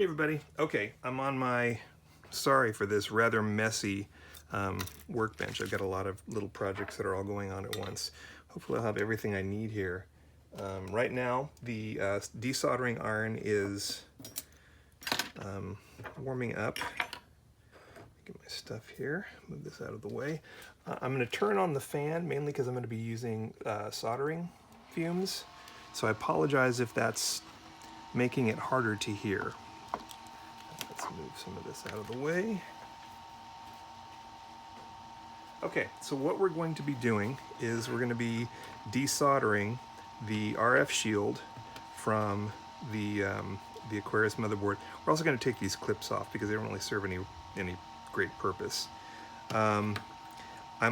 Hey everybody. Okay, I'm on my, sorry for this rather messy workbench. I've got a lot of little projects that are all going on at once. Hopefully I'll have everything I need here. Right now the desoldering iron is warming up. Get my stuff here, move this out of the way. I'm going to turn on the fan mainly because I'm going to be using soldering fumes. So I apologize if that's making it harder to hear. Let's move some of this out of the way. Okay, so what we're going to be doing is we're going to be desoldering the RF shield from the Aquarius motherboard. We're also going to take these clips off because they don't really serve any great purpose. I'm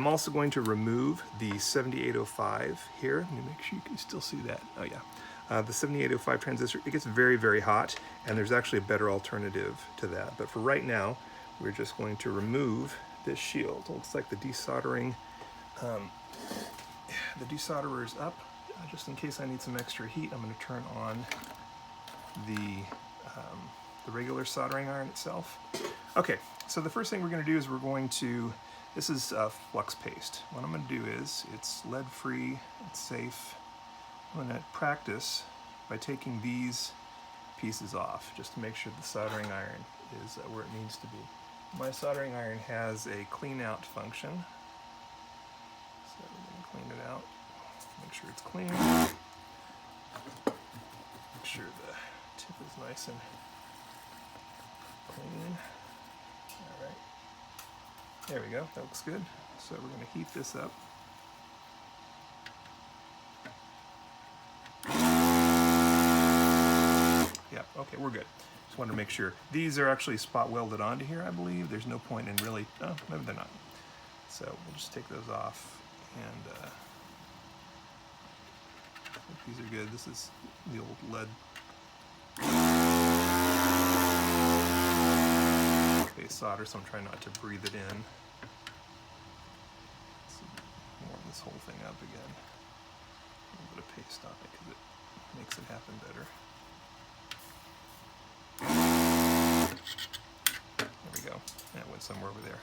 also going to remove the 7805 here. Let me make sure you can still see that. Oh yeah. The 7805 transistor, it gets very, very hot, and there's actually a better alternative to that. But for right now, we're just going to remove this shield. It looks like the desoldering, the desolderer is up. Just in case I need some extra heat, I'm going to turn on the regular soldering iron itself. Okay, so the first thing we're going to do is we're going to, this is flux paste. What I'm going to do is, it's lead-free, it's safe. I'm going to practice by taking these pieces off just to make sure the soldering iron is where it needs to be. My soldering iron has a clean out function, so we're going to clean it out, make sure it's clean, make sure the tip is nice and clean. Alright, there we go, that looks good. So we're going to heat this up. Okay, we're good. Just wanted to make sure. These are actually spot welded onto here, I believe. There's no point in really, oh, maybe they're not. So we'll just take those off, and I think these are good. This is the old lead. Okay, solder, so I'm trying not to breathe it in. Let's warm this whole thing up again. A little bit of paste on it because it makes it happen better. There we go. That went somewhere over there.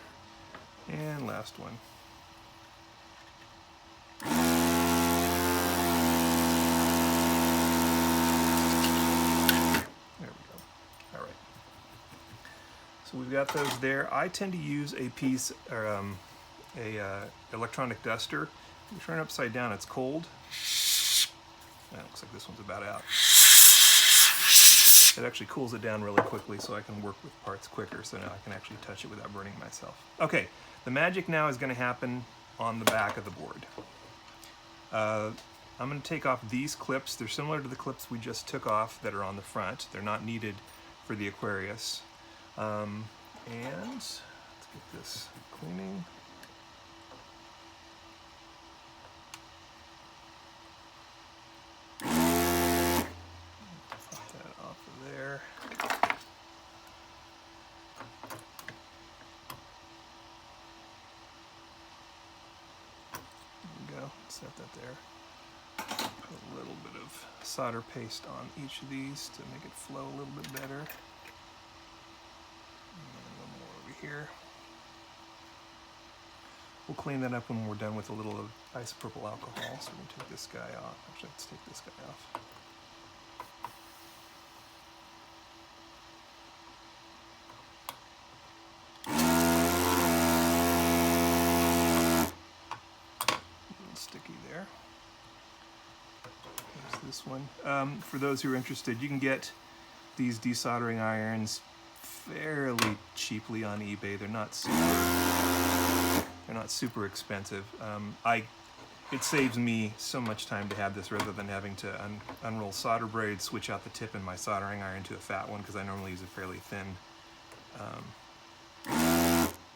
And last one. There we go. All right. So we've got those there. I tend to use a piece, or electronic duster. You turn it upside down, it's cold. That looks like this one's about out. It actually cools it down really quickly so I can work with parts quicker, so now I can actually touch it without burning myself. Okay, the magic now is going to happen on the back of the board. I'm going to take off these clips. They're similar to the clips we just took off that are on the front. They're not needed for the Aquarius. And let's get this cleaning. Set that there. Put a little bit of solder paste on each of these to make it flow a little bit better. And a little more over here. We'll clean that up when we're done with a little of isopropyl alcohol. So we can take this guy off. Actually, let's take this guy off. This one. For those who are interested, you can get these desoldering irons fairly cheaply on eBay. They're not super expensive. It saves me so much time to have this rather than having to unroll solder braid, switch out the tip in my soldering iron to a fat one because I normally use a fairly thin.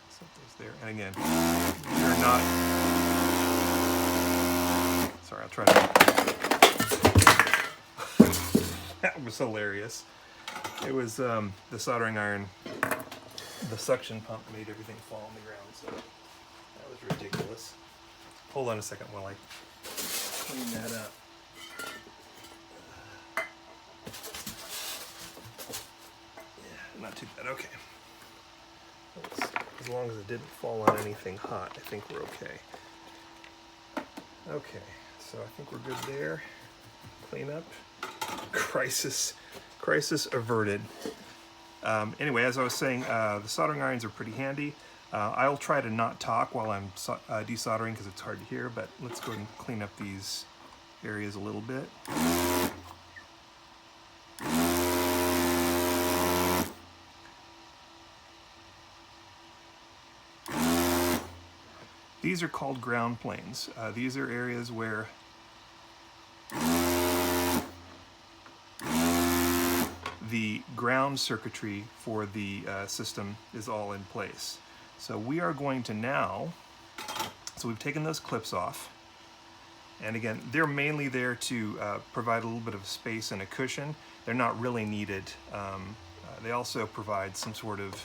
Set those there. And again, you're not. Sorry, I'll try to. That was hilarious. It was the soldering iron, the suction pump made everything fall on the ground, so that was ridiculous. Hold on a second while I clean that up. too bad. Okay. As long as it didn't fall on anything hot, I think we're okay. Okay, so I think we're good there. Clean up. Crisis averted. Anyway, as I was saying, the soldering irons are pretty handy. I'll try to not talk while I'm desoldering because it's hard to hear, but let's go ahead and clean up these areas a little bit. These are called ground planes. These are areas where the ground circuitry for the system is all in place. So we are going to now, so we've taken those clips off, and again, they're mainly there to provide a little bit of space and a cushion. They're not really needed. They also provide some sort of,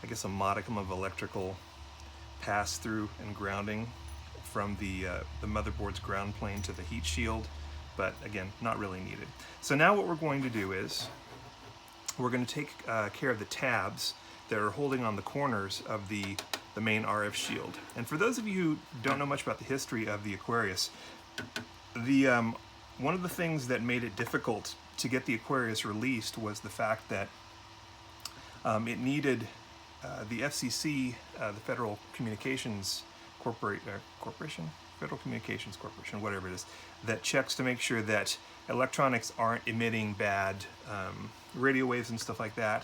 I guess, a modicum of electrical pass-through and grounding from the motherboard's ground plane to the heat shield, but again, not really needed. So now what we're going to do is, we're going to take care of the tabs that are holding on the corners of the main RF shield. And for those of you who don't know much about the history of the Aquarius, one of the things that made it difficult to get the Aquarius released was the fact that it needed the FCC, the Federal Communications Corporation, Federal Communications Corporation, whatever it is, that checks to make sure that electronics aren't emitting bad radio waves and stuff like that.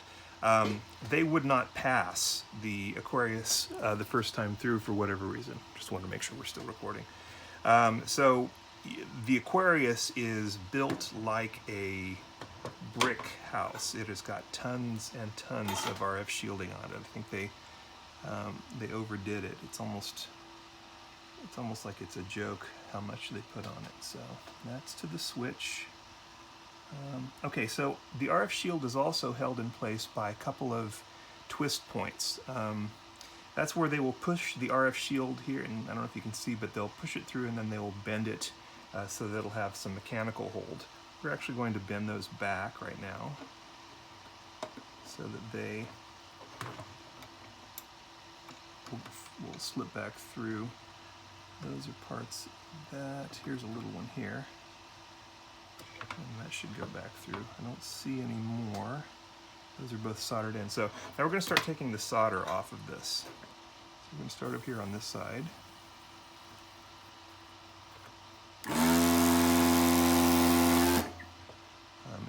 They would not pass the Aquarius the first time through for whatever reason. Just wanted to make sure we're still recording. So the Aquarius is built like a brick house. It has got tons and tons of RF shielding on it. I think they overdid it. It's almost like it's a joke how much they put on it. So that's to the switch. Okay, so the RF shield is also held in place by a couple of twist points. That's where they will push the RF shield here, and I don't know if you can see, but they'll push it through and then they will bend it so that it'll have some mechanical hold. We're actually going to bend those back right now so that they will slip back through. Those are parts of that. Here's a little one here. And that should go back through. I don't see any more. Those are both soldered in. So now we're going to start taking the solder off of this. So we're going to start up here on this side.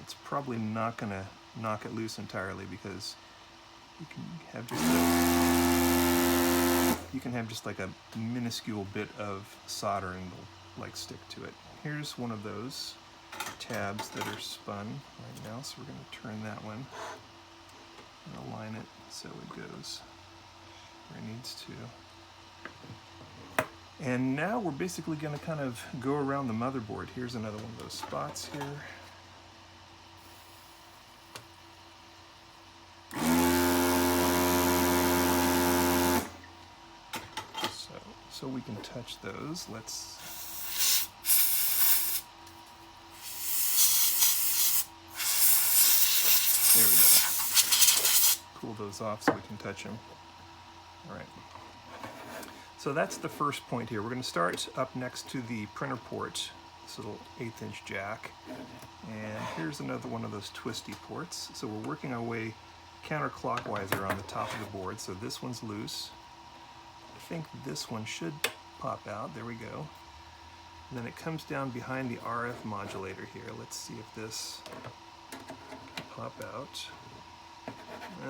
It's probably not going to knock it loose entirely because you can have just like a minuscule bit of solder and it'll like stick to it. Here's one of those tabs that are spun right now, so we're going to turn that one and align it so it goes where it needs to. And now we're basically going to kind of go around the motherboard. Here's another one of those spots here. So we can touch those. Let's there we go. Cool those off so we can touch them. All right. So that's the first point here. We're going to start up next to the printer port, this little 1/8" jack. And here's another one of those twisty ports. So we're working our way counterclockwise around the top of the board. So this one's loose. I think this one should pop out. There we go. And then it comes down behind the RF modulator here. Let's see if this can pop out.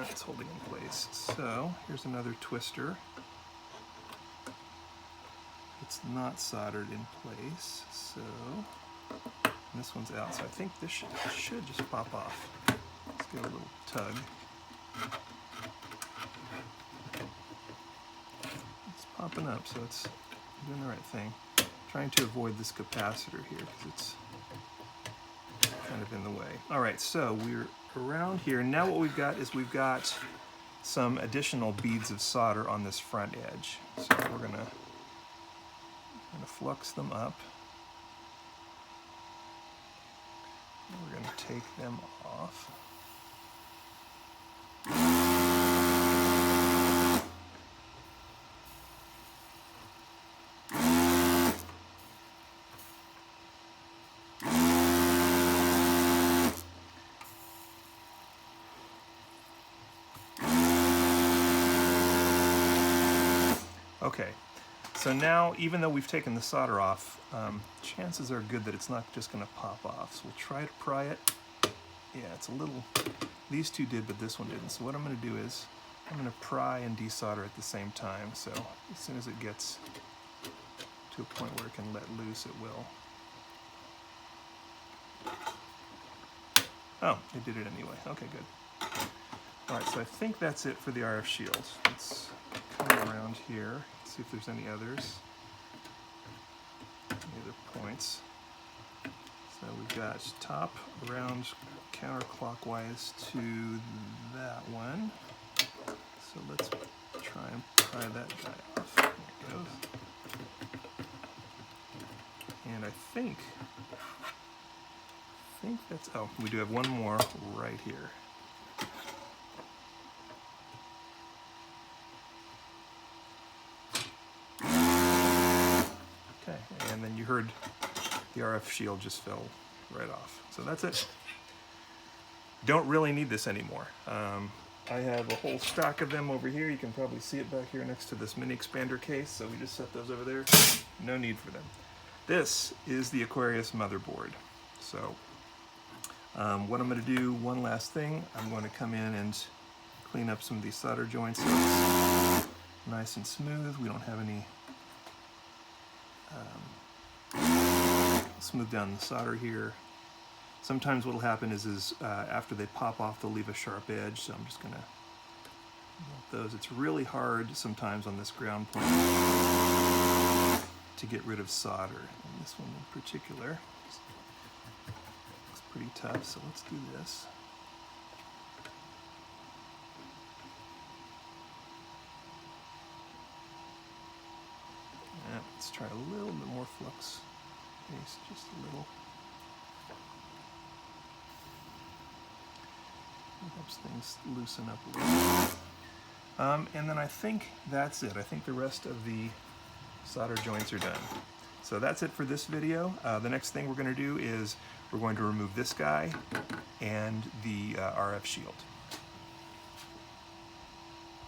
It's holding in place. So here's another twister. It's not soldered in place, so this one's out. So I think this should just pop off. Let's give it a little tug. It's popping up, so it's doing the right thing. I'm trying to avoid this capacitor here because it's kind of in the way. All right, so we're around here. Now what we've got is we've got some additional beads of solder on this front edge. So we're gonna flux them up. We're going to take them off. Okay, so now even though we've taken the solder off, chances are good that it's not just going to pop off. So we'll try to pry it. Yeah, it's a little, these two did, but this one didn't. So what I'm going to do is I'm going to pry and desolder at the same time. So as soon as it gets to a point where it can let loose, it will. Oh, it did it anyway. Okay, good. All right, so I think that's it for the RF shield. Let's come around here, see if there's any others. Any other points? So we've got top around counterclockwise to that one. So let's try and pry that guy off. There it goes. And I think that's, oh, we do have one more right here. Okay, and then you heard the RF shield just fell right off. So that's it. Don't really need this anymore. I have a whole stack of them over here. You can probably see it back here next to this mini expander case. So we just set those over there. No need for them. This is the Aquarius motherboard. So what I'm going to do, one last thing, I'm going to come in and clean up some of these solder joints so it's nice and smooth. We don't have any smooth down the solder here. Sometimes what will happen is after they pop off, they'll leave a sharp edge, so I'm just going to melt those. It's really hard sometimes on this ground point to get rid of solder, and this one in particular looks pretty tough, so let's do this. Let's try a little bit more flux paste, just a little. It helps things loosen up a little. And then I think that's it. I think the rest of the solder joints are done. So that's it for this video. The next thing we're going to do is we're going to remove this guy and the RF shield.